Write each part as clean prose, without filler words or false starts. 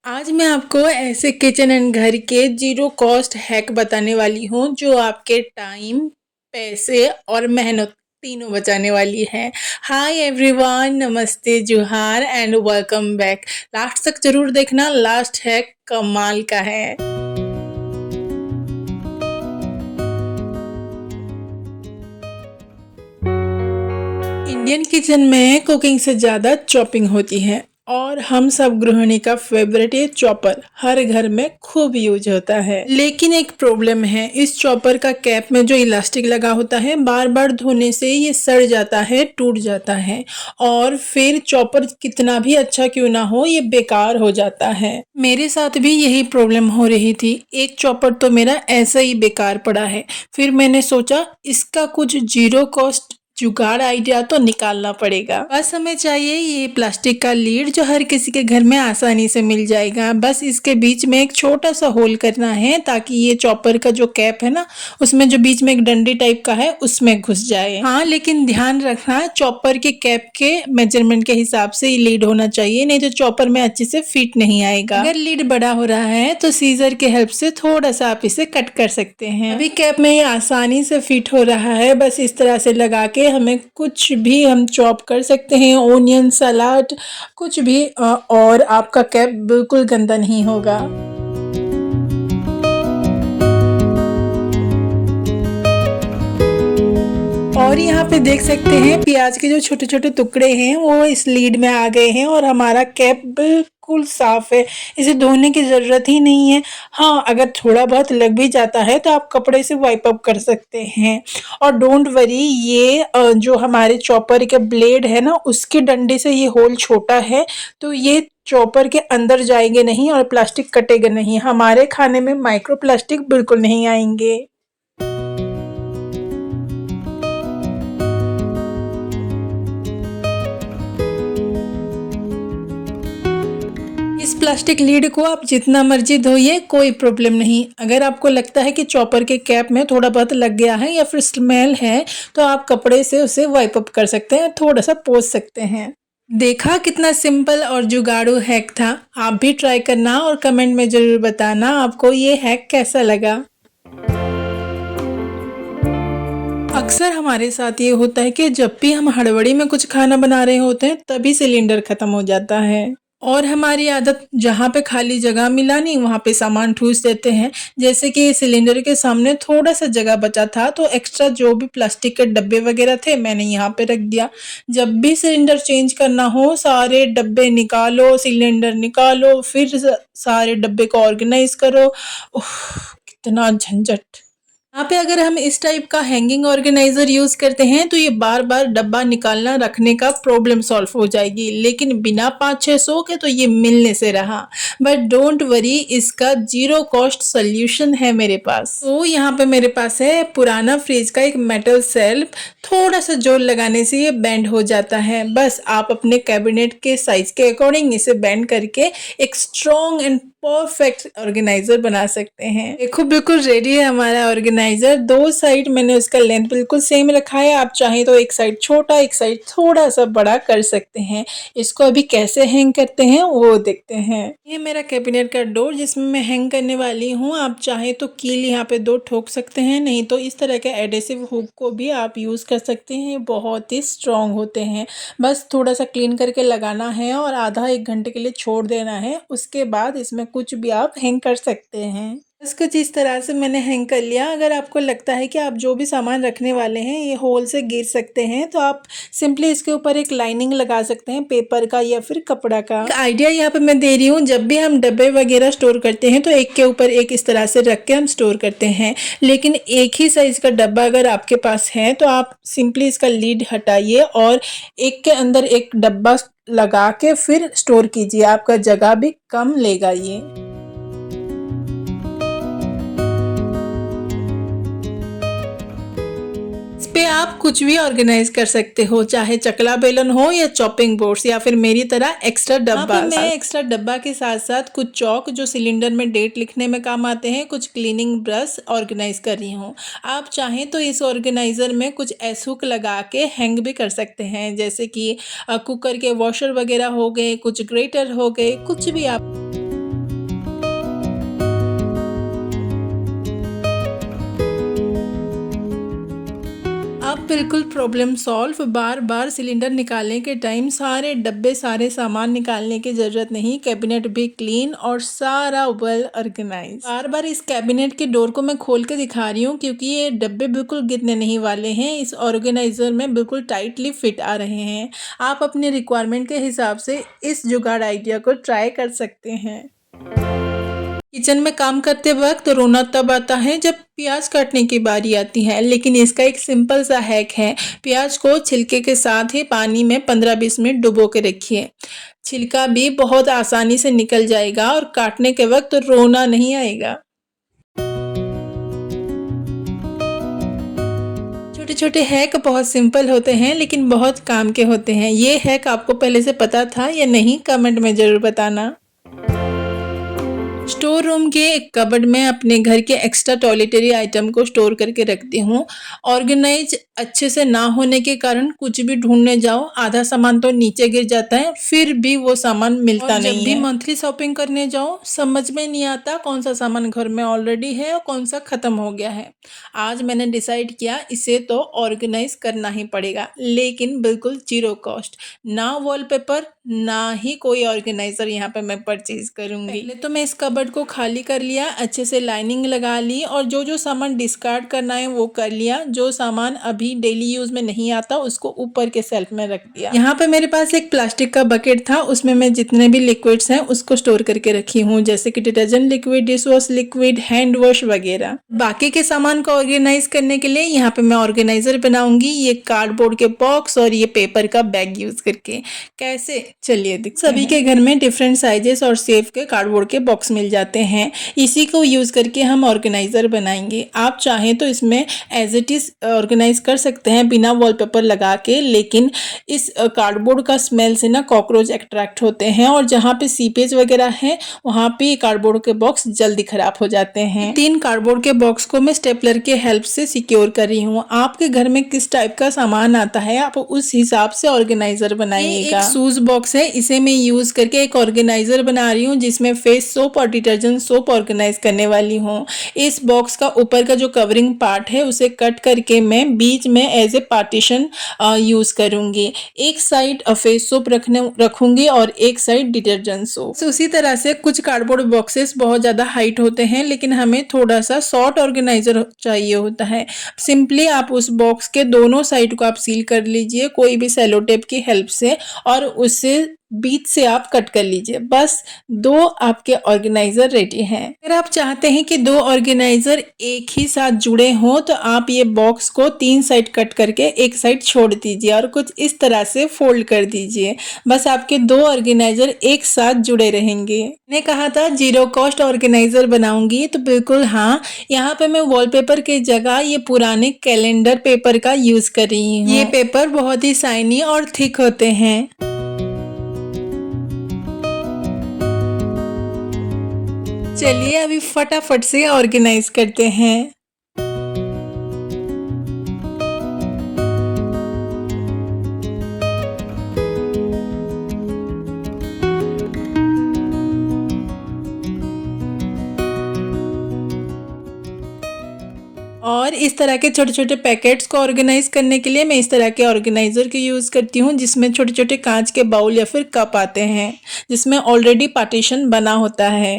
आज मैं आपको ऐसे किचन एंड घर के जीरो कॉस्ट हैक बताने वाली हूँ जो आपके टाइम, पैसे और मेहनत तीनों बचाने वाली है। हाय एवरीवन, नमस्ते, जोहार एंड वेलकम बैक। लास्ट तक जरूर देखना, लास्ट हैक कमाल का है। इंडियन किचन में कुकिंग से ज़्यादा चॉपिंग होती है और हम सब गृहिणी का फेवरेट ये चॉपर हर घर में खूब यूज होता है। लेकिन एक प्रॉब्लम है, इस चॉपर का कैप में जो इलास्टिक लगा होता है बार बार धोने से ये सड़ जाता है, टूट जाता है और फिर चॉपर कितना भी अच्छा क्यों ना हो ये बेकार हो जाता है। मेरे साथ भी यही प्रॉब्लम हो रही थी। एक चॉपर तो मेरा ऐसा ही बेकार पड़ा है। फिर मैंने सोचा इसका कुछ जीरो कॉस्ट जुगाड़ आइडिया तो निकालना पड़ेगा। बस हमें चाहिए ये प्लास्टिक का लीड जो हर किसी के घर में आसानी से मिल जाएगा। बस इसके बीच में एक छोटा सा होल करना है ताकि ये चॉपर का जो कैप है ना, उसमें जो बीच में एक डंडी टाइप का है उसमें घुस जाए। हाँ, लेकिन ध्यान रखना चॉपर के कैप के मेजरमेंट के हिसाब से ये लीड होना चाहिए, नहीं तो चॉपर में अच्छे से फिट नहीं आएगा। अगर लीड बड़ा हो रहा है तो सीजर के हेल्प से थोड़ा सा आप इसे कट कर सकते हैं। अभी कैप में ये आसानी से फिट हो रहा है। बस इस तरह से लगा के हमें कुछ भी हम चॉप कर सकते हैं, ओनियन, सलाद, कुछ भी, और आपका कैप बिल्कुल गंदा नहीं होगा। और यहाँ पे देख सकते हैं प्याज के जो छोटे छोटे टुकड़े हैं वो इस लीड में आ गए हैं और हमारा कैप बिल्कुल साफ है। इसे धोने की ज़रूरत ही नहीं है। हाँ, अगर थोड़ा बहुत लग भी जाता है तो आप कपड़े से वाइप अप कर सकते हैं। और डोंट वरी, ये जो हमारे चॉपर के ब्लेड है ना उसके डंडे से ये होल छोटा है तो ये चॉपर के अंदर जाएंगे नहीं और प्लास्टिक कटेगा नहीं। हमारे खाने में माइक्रो प्लास्टिक बिल्कुल नहीं आएंगे। इस प्लास्टिक लीड को आप जितना मर्जी धोइए, कोई प्रॉब्लम नहीं। अगर आपको लगता है कि चॉपर के कैप में थोड़ा बहुत लग गया है या फिर स्मेल है तो आप कपड़े से उसे वाइप अप कर सकते हैं, थोड़ा सा पोंछ सकते हैं। देखा कितना सिंपल और जुगाड़ू हैक था। आप भी ट्राई करना और कमेंट में जरूर बताना आपको ये हैक कैसा लगा। अक्सर हमारे साथ ये होता है कि जब भी हम हड़बड़ी में कुछ खाना बना रहे होते हैं तभी सिलेंडर खत्म हो जाता है और हमारी आदत जहाँ पे खाली जगह मिला नहीं वहाँ पे सामान ठूस देते हैं। जैसे कि सिलेंडर के सामने थोड़ा सा जगह बचा था तो एक्स्ट्रा जो भी प्लास्टिक के डब्बे वगैरह थे मैंने यहाँ पे रख दिया। जब भी सिलेंडर चेंज करना हो सारे डब्बे निकालो, सिलेंडर निकालो, फिर सारे डब्बे को ऑर्गेनाइज करो। उफ, कितना झंझट। यहाँ पे अगर हम इस टाइप का हैंगिंग ऑर्गेनाइजर यूज करते हैं तो ये बार बार डब्बा निकालना रखने का प्रॉब्लम सॉल्व हो जाएगी, लेकिन बिना 500-600 के तो ये मिलने से रहा। बट डोंट वरी, इसका जीरो कॉस्ट सोल्यूशन है मेरे पास। तो यहाँ पे मेरे पास है पुराना फ्रिज का एक मेटल सेल्फ। थोड़ा सा जोर लगाने से ये बेंड हो जाता है। बस आप अपने कैबिनेट के साइज के अकॉर्डिंग इसे बेंड करके एक स्ट्रॉन्ग एंड परफेक्ट ऑर्गेनाइजर बना सकते हैं। देखो बिल्कुल रेडी है हमारा ऑर्गेनाइजर। दो साइड मैंने उसका लेंथ बिल्कुल सेम रखा है। आप चाहें तो एक साइड छोटा, एक साइड थोड़ा सा बड़ा कर सकते हैं। इसको अभी कैसे हैंग करते हैं वो देखते हैं। ये मेरा कैबिनेट का डोर जिसमें मैं हैंग करने वाली हूँ। आप चाहें तो कील यहाँ पे दो ठोक सकते हैं, नहीं तो इस तरह के एडेसिव हुक को भी आप यूज कर सकते हैं। बहुत ही स्ट्रॉन्ग होते हैं। बस थोड़ा सा क्लीन करके लगाना है और आधा 1 घंटे के लिए छोड़ देना है। उसके बाद इसमें कुछ भी आप हैंग कर सकते हैं। बस कुछ इस तरह से मैंने हैंग कर लिया। अगर आपको लगता है कि आप जो भी सामान रखने वाले हैं ये होल से गिर सकते हैं तो आप सिंपली इसके ऊपर एक लाइनिंग लगा सकते हैं, पेपर का या फिर कपड़ा का। आइडिया यहाँ पे मैं दे रही हूँ, जब भी हम डब्बे वगैरह स्टोर करते हैं तो एक के ऊपर एक इस तरह से रख के हम स्टोर करते हैं। लेकिन एक ही साइज का डब्बा अगर आपके पास है तो आप सिंपली इसका लीड हटाइए और एक के अंदर एक डब्बा लगा के फिर स्टोर कीजिए। आपका जगह भी कम लेगा ये। इस पे आप कुछ भी ऑर्गेनाइज कर सकते हो, चाहे चकला बेलन हो या चॉपिंग बोर्ड्स या फिर मेरी तरह एक्स्ट्रा डब्बा। मैं एक्स्ट्रा डब्बा के साथ साथ कुछ चौक जो सिलेंडर में डेट लिखने में काम आते हैं, कुछ क्लीनिंग ब्रश ऑर्गेनाइज कर रही हूँ। आप चाहें तो इस ऑर्गेनाइजर में कुछ ऐसुक लगा के हैंग भी कर सकते हैं, जैसे कि कुकर के वॉशर वगैरह हो गए, कुछ ग्रेटर हो गए, कुछ भी आप। अब बिल्कुल प्रॉब्लम सॉल्व। बार बार सिलेंडर निकालने के टाइम सारे डब्बे सारे सामान निकालने की ज़रूरत नहीं। कैबिनेट भी क्लीन और सारा वेल ऑर्गेनाइज। बार बार इस कैबिनेट के डोर को मैं खोल के दिखा रही हूँ क्योंकि ये डब्बे बिल्कुल गिरने नहीं वाले हैं। इस ऑर्गेनाइजर में बिल्कुल टाइटली फिट आ रहे हैं। आप अपने रिक्वायरमेंट के हिसाब से इस जुगाड़ आइडिया को ट्राई कर सकते हैं। किचन में काम करते वक्त रोना तब आता है जब प्याज काटने की बारी आती है, लेकिन इसका एक सिंपल सा हैक है। प्याज को छिलके के साथ ही पानी में 15-20 मिनट डुबो के रखिए। छिलका भी बहुत आसानी से निकल जाएगा और काटने के वक्त रोना नहीं आएगा। छोटे छोटे हैक बहुत सिंपल होते हैं लेकिन बहुत काम के होते हैं। ये हैक आपको पहले से पता था या नहीं, कमेंट में ज़रूर बताना। स्टोर रूम के एक कबर्ड में अपने घर के एक्स्ट्रा टॉयलेटरी आइटम को स्टोर करके रखती हूँ। ऑर्गेनाइज अच्छे से ना होने के कारण कुछ भी ढूंढने जाओ आधा सामान तो नीचे गिर जाता है, फिर भी वो सामान मिलता नहीं है। जब भी मंथली शॉपिंग करने जाओ समझ में नहीं आता कौन सा सामान घर में ऑलरेडी है और कौन सा खत्म हो गया है। आज मैंने डिसाइड किया इसे तो ऑर्गेनाइज करना ही पड़ेगा, लेकिन बिल्कुल जीरो कॉस्ट। ना वॉलपेपर ना ही कोई ऑर्गेनाइजर यहाँ पे मैं परचेज करूंगी। पहले तो मैं इस कबर्ड को खाली कर लिया, अच्छे से लाइनिंग लगा ली और जो जो सामान डिस्कार्ड करना है वो कर लिया। जो सामान अभी डेली यूज में नहीं आता उसको ऊपर के सेल्फ में रख दिया। यहाँ पे मेरे पास एक प्लास्टिक का बकेट था, उसमें मैं जितने भी लिक्विड्स हैं उसको स्टोर करके रखी हूँ, जैसे कि detergent liquid, dish wash liquid, hand wash वगैरह। बाकी के सामान को ऑर्गेनाइज करने के लिए यहाँ पे मैं ऑर्गेनाइजर बनाऊंगी, ये कार्डबोर्ड के बॉक्स और ये पेपर का बैग यूज करके। कैसे, चलिए दिखते हैं। सभी के घर में डिफरेंट साइजेस और शेप के कार्डबोर्ड के बॉक्स मिल जाते हैं, इसी को यूज करके हम ऑर्गेनाइजर बनाएंगे। आप चाहें तो इसमें एज इट इज ऑर्गेनाइज कर सकते हैं बिना वॉलपेपर लगा के, लेकिन इस कार्डबोर्ड का स्मेल से ना कॉकरोच अट्रैक्ट होते हैं और जहाँ पे सीपेज वगैरह है वहाँ पे कार्डबोर्ड के बॉक्स जल्दी खराब हो जाते हैं। 3 कार्डबोर्ड के बॉक्स को मैं स्टेपलर के हेल्प से सिक्योर कर रही हूँ। आपके घर में किस टाइप का सामान आता है आप उस हिसाब से ऑर्गेनाइजर बनाइएगा। शूज बॉक्स है, इसे मैं यूज करके एक ऑर्गेनाइजर बना रही हूँ जिसमें फेस सोप और डिटर्जेंट सोप ऑर्गेनाइज करने वाली हूँ। इस बॉक्स का ऊपर का जो कवरिंग पार्ट है उसे कट करके मैं बीच में एज ए पार्टीशन यूज करूंगी। एक साइड फेस सोप रखूंगी और एक साइड डिटर्जेंट सोप। उसी तरह से कुछ कार्डबोर्ड बॉक्सेस बहुत ज्यादा हाइट होते हैं लेकिन हमें थोड़ा सा शॉर्ट ऑर्गेनाइजर चाहिए होता है। सिंपली आप उस बॉक्स के दोनों साइड को आप सील कर लीजिए कोई भी सेलो टेप की हेल्प से और उससे बीच से आप कट कर लीजिए। बस 2 आपके ऑर्गेनाइजर रेडी हैं। अगर आप चाहते हैं कि 2 ऑर्गेनाइजर एक ही साथ जुड़े हों तो आप ये बॉक्स को 3 साइड कट करके एक साइड छोड़ दीजिए और कुछ इस तरह से फोल्ड कर दीजिए। बस आपके 2 ऑर्गेनाइजर एक साथ जुड़े रहेंगे। मैंने कहा था जीरो कॉस्ट ऑर्गेनाइजर बनाऊंगी, तो बिल्कुल हाँ, यहाँ पे मैं वॉलपेपर की जगह ये पुराने कैलेंडर पेपर का यूज कर रही हूँ। ये पेपर बहुत ही शाइनी और थिक होते हैं। चलिए अभी फटाफट से ऑर्गेनाइज करते हैं। और इस तरह के छोटे छोटे पैकेट्स को ऑर्गेनाइज करने के लिए मैं इस तरह के ऑर्गेनाइजर की यूज़ करती हूँ जिसमें छोटे छोटे कांच के बाउल या फिर कप आते हैं जिसमें ऑलरेडी पार्टीशन बना होता है।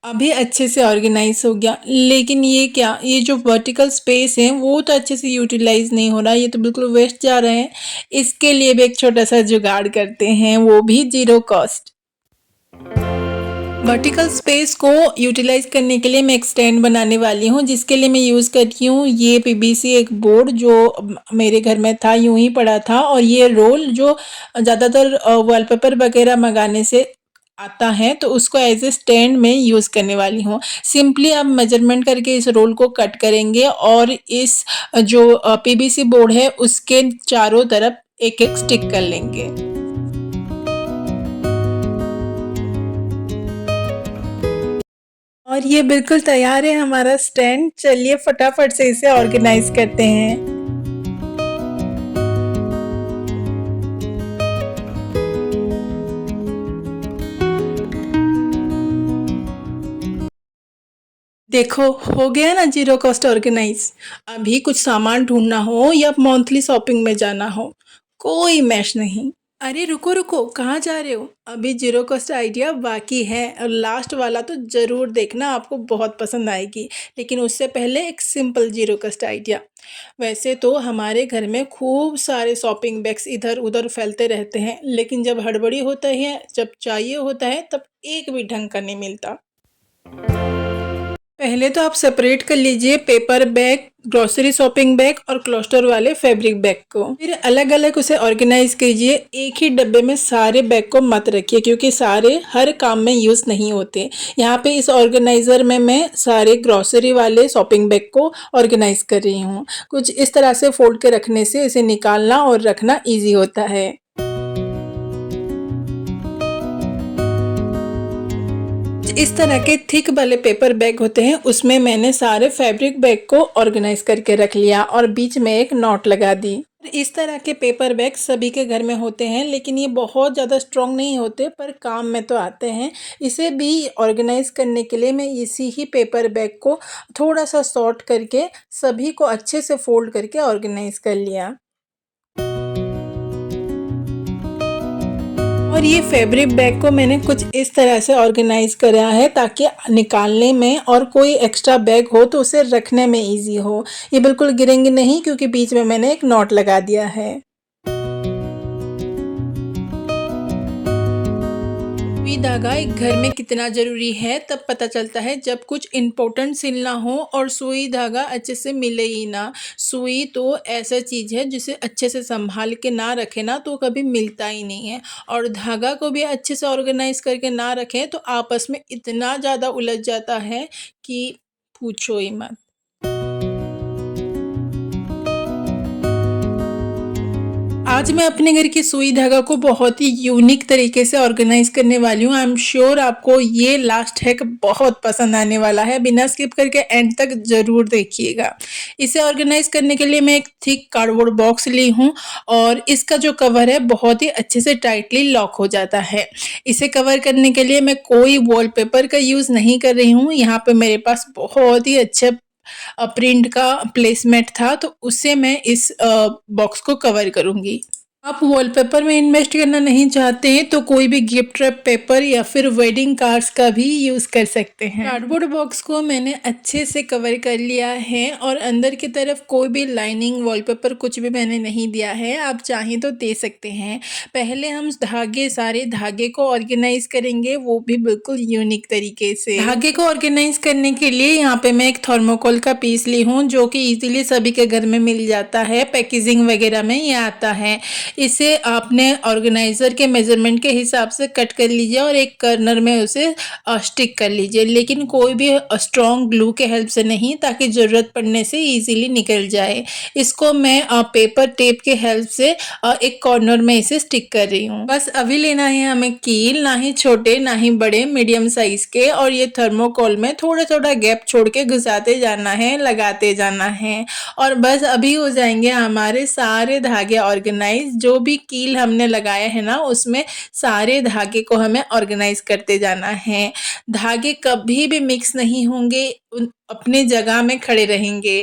अभी अच्छे से ऑर्गेनाइज हो गया, लेकिन ये क्या, ये जो वर्टिकल स्पेस है वो तो अच्छे से यूटिलाइज नहीं हो रहा, ये तो बिल्कुल वेस्ट जा रहे हैं। इसके लिए भी एक छोटा सा जुगाड़ करते हैं, वो भी जीरो कॉस्ट। वर्टिकल स्पेस को यूटिलाइज करने के लिए मैं एक स्टैंड बनाने वाली हूँ जिसके लिए मैं यूज़ करती हूँ ये पीवीसी एक बोर्ड जो मेरे घर में था, यूं ही पड़ा था, और ये रोल जो ज़्यादातर वॉलपेपर वगैरह मंगाने से आता है तो उसको एज ए स्टैंड में यूज़ करने वाली हूँ। सिंपली आप मेजरमेंट करके इस रोल को कट करेंगे और इस जो पीवीसी बोर्ड है उसके चारों तरफ एक एक स्टिक कर लेंगे। और ये बिल्कुल तैयार है हमारा स्टैंड। चलिए फटाफट से इसे ऑर्गेनाइज करते हैं। देखो, हो गया ना जीरो कॉस्ट ऑर्गेनाइज। अभी कुछ सामान ढूंढना हो या मंथली शॉपिंग में जाना हो, कोई मैश नहीं। अरे रुको रुको, कहाँ जा रहे हो? अभी जीरो कॉस्ट आइडिया बाकी है और लास्ट वाला तो जरूर देखना, आपको बहुत पसंद आएगी। लेकिन उससे पहले एक सिंपल जीरो कॉस्ट आइडिया। वैसे तो हमारे घर में खूब सारे शॉपिंग बैग्स इधर उधर फैलते रहते हैं, लेकिन जब हड़बड़ी होता है, जब चाहिए होता है, तब एक भी ढंग का नहीं मिलता। पहले तो आप सेपरेट कर लीजिए paper bag, grocery shopping bag और क्लस्टर वाले फैब्रिक बैग को। फिर अलग अलग उसे ऑर्गेनाइज कीजिए। एक ही डब्बे में सारे बैग को मत रखिए, क्योंकि सारे हर काम में यूज नहीं होते। यहाँ पे इस ऑर्गेनाइजर में मैं सारे ग्रोसरी वाले शॉपिंग बैग को ऑर्गेनाइज कर रही हूँ। कुछ इस तरह से फोल्ड के रखने से इसे निकालना और रखना ईजी होता है। इस तरह के थिक वाले पेपर बैग होते हैं, उसमें मैंने सारे फैब्रिक बैग को ऑर्गेनाइज करके रख लिया और बीच में एक नॉट लगा दी। इस तरह के पेपर बैग सभी के घर में होते हैं, लेकिन ये बहुत ज़्यादा स्ट्रॉन्ग नहीं होते, पर काम में तो आते हैं। इसे भी ऑर्गेनाइज करने के लिए मैं इसी ही पेपर बैग को थोड़ा सा शॉर्ट करके सभी को अच्छे से फोल्ड करके ऑर्गेनाइज कर लिया। और ये फैब्रिक बैग को मैंने कुछ इस तरह से ऑर्गेनाइज करा है, ताकि निकालने में और कोई एक्स्ट्रा बैग हो तो उसे रखने में इजी हो। ये बिल्कुल गिरेंगे नहीं, क्योंकि बीच में मैंने एक नॉट लगा दिया है। सुई धागा एक घर में कितना जरूरी है तब पता चलता है जब कुछ इम्पोर्टेंट सिलना हो और सुई धागा अच्छे से मिले ही ना। सुई तो ऐसा चीज है जिसे अच्छे से संभाल के ना रखे ना तो कभी मिलता ही नहीं है, और धागा को भी अच्छे से ऑर्गेनाइज करके ना रखें तो आपस में इतना ज़्यादा उलझ जाता है कि पूछो ही मत। आज मैं अपने घर की सुई धागा को बहुत ही यूनिक तरीके से ऑर्गेनाइज करने वाली हूँ। आई एम श्योर आपको ये लास्ट हैक बहुत पसंद आने वाला है। बिना स्किप करके एंड तक जरूर देखिएगा। इसे ऑर्गेनाइज करने के लिए मैं एक थिक कार्डबोर्ड बॉक्स ली हूँ और इसका जो कवर है बहुत ही अच्छे से टाइटली लॉक हो जाता है। इसे कवर करने के लिए मैं कोई वॉलपेपर का यूज नहीं कर रही हूँ। यहाँ पे मेरे पास बहुत ही अच्छे प्रिंट का प्लेसमेट था, तो उससे मैं इस बॉक्स को कवर करूंगी। आप वॉलपेपर में इन्वेस्ट करना नहीं चाहते हैं तो कोई भी गिफ्ट रैप पेपर या फिर वेडिंग कार्ड्स का भी यूज कर सकते हैं। कार्डबोर्ड बॉक्स को मैंने अच्छे से कवर कर लिया है और अंदर की तरफ कोई भी लाइनिंग वॉलपेपर कुछ भी मैंने नहीं दिया है। आप चाहें तो दे सकते हैं। पहले हम सारे धागे को ऑर्गेनाइज करेंगे, वो भी बिल्कुल यूनिक तरीके से। धागे को ऑर्गेनाइज करने के लिए यहाँ पे मैं एक थर्मोकोल का पीस ली हूँ, जो कि इजीली सभी के घर में मिल जाता है। पैकेजिंग वगैरह में ये आता है। इसे आपने ऑर्गेनाइजर के मेजरमेंट के हिसाब से कट कर लीजिए और एक कर्नर में उसे स्टिक कर लीजिए, लेकिन कोई भी स्ट्रॉन्ग ग्लू के हेल्प से नहीं, ताकि ज़रूरत पड़ने से इजीली निकल जाए। इसको मैं पेपर टेप के हेल्प से एक कॉर्नर में इसे स्टिक कर रही हूँ। बस अभी लेना है हमें कील, ना ही छोटे ना ही बड़े, मीडियम साइज के, और ये थर्मोकोल में थोड़ा थोड़ा गैप छोड़ के घुसाते जाना है, लगाते जाना है, और बस अभी हो जाएंगे हमारे सारे धागे ऑर्गेनाइज। जो भी कील हमने लगाया है ना, उसमें सारे धागे को हमें ऑर्गेनाइज करते जाना है। धागे कभी भी मिक्स नहीं होंगे, अपने जगह में खड़े रहेंगे।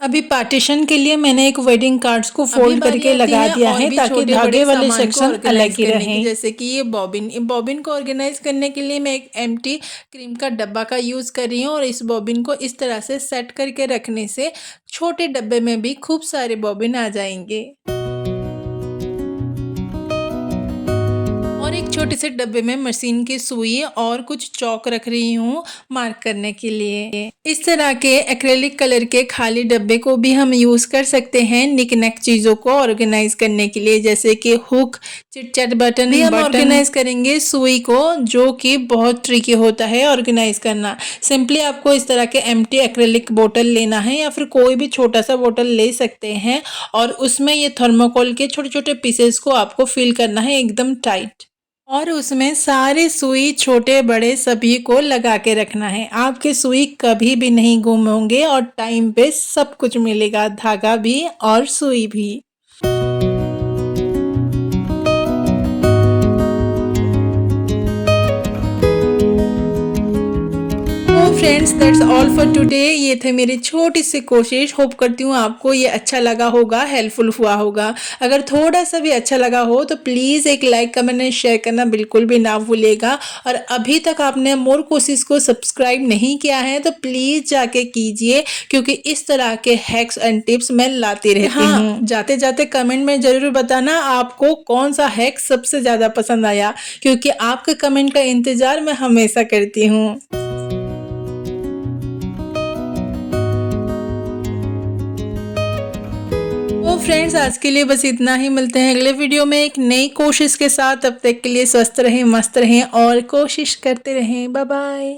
अभी पार्टीशन के लिए मैंने एक वेडिंग कार्ड्स को फोल्ड करके लगा दिया है, ताकि धागे वाले सेक्शन अलग ही रहें। जैसे कि ये बॉबिन को ऑर्गेनाइज करने के लिए मैं एक एम्प्टी क्रीम का डब्बा का यूज कर रही हूँ, और इस बॉबिन को इस तरह से सेट करके रखने से छोटे डब्बे में भी खूब सारे बॉबिन आ जाएंगे। और एक छोटे से डब्बे में मशीन की सुई और कुछ चौक रख रही हूँ मार्क करने के लिए। इस तरह के एक्रेलिक कलर के खाली डब्बे को भी हम यूज कर सकते हैं निकनेक चीजों को ऑर्गेनाइज करने के लिए, जैसे कि हुक, चिटचैट बटन भी हम ऑर्गेनाइज करेंगे सुई को, जो कि बहुत ट्रिकी होता है ऑर्गेनाइज करना। सिंपली आपको इस तरह के एम्प्टी एक्रेलिक बोतल लेना है, या फिर कोई भी छोटा सा बोतल ले सकते हैं, और उसमें ये थर्मोकोल के छोटे छोटे पीसेस को आपको फिल करना है एकदम टाइट, और उसमें सारे सुई छोटे बड़े सभी को लगा के रखना है। आपके सुई कभी भी नहीं गुम होंगे और टाइम पे सब कुछ मिलेगा, धागा भी और सुई भी। Friends that's all for today. ये थे मेरी छोटी सी कोशिश। होप करती हूँ आपको ये अच्छा लगा होगा, हेल्पफुल हुआ होगा। अगर थोड़ा सा भी अच्छा लगा हो तो प्लीज़ एक लाइक कमेंट एंड शेयर करना बिल्कुल भी ना भूलिएगा। और अभी तक आपने मोर कोशिश को सब्सक्राइब नहीं किया है तो प्लीज़ जाके कीजिए, क्योंकि इस तरह के हैक्स एंड टिप्स मैं लाती रहती हूँ। जाते जाते कमेंट में ज़रूर बताना आपको कौन सा हैक सबसे ज़्यादा पसंद आया, क्योंकि आपके कमेंट का इंतज़ार मैं हमेशा करती हूँ। तो फ्रेंड्स आज के लिए बस इतना ही। मिलते हैं अगले वीडियो में एक नई कोशिश के साथ। तब तक के लिए स्वस्थ रहें, मस्त रहें और कोशिश करते रहें। Bye bye.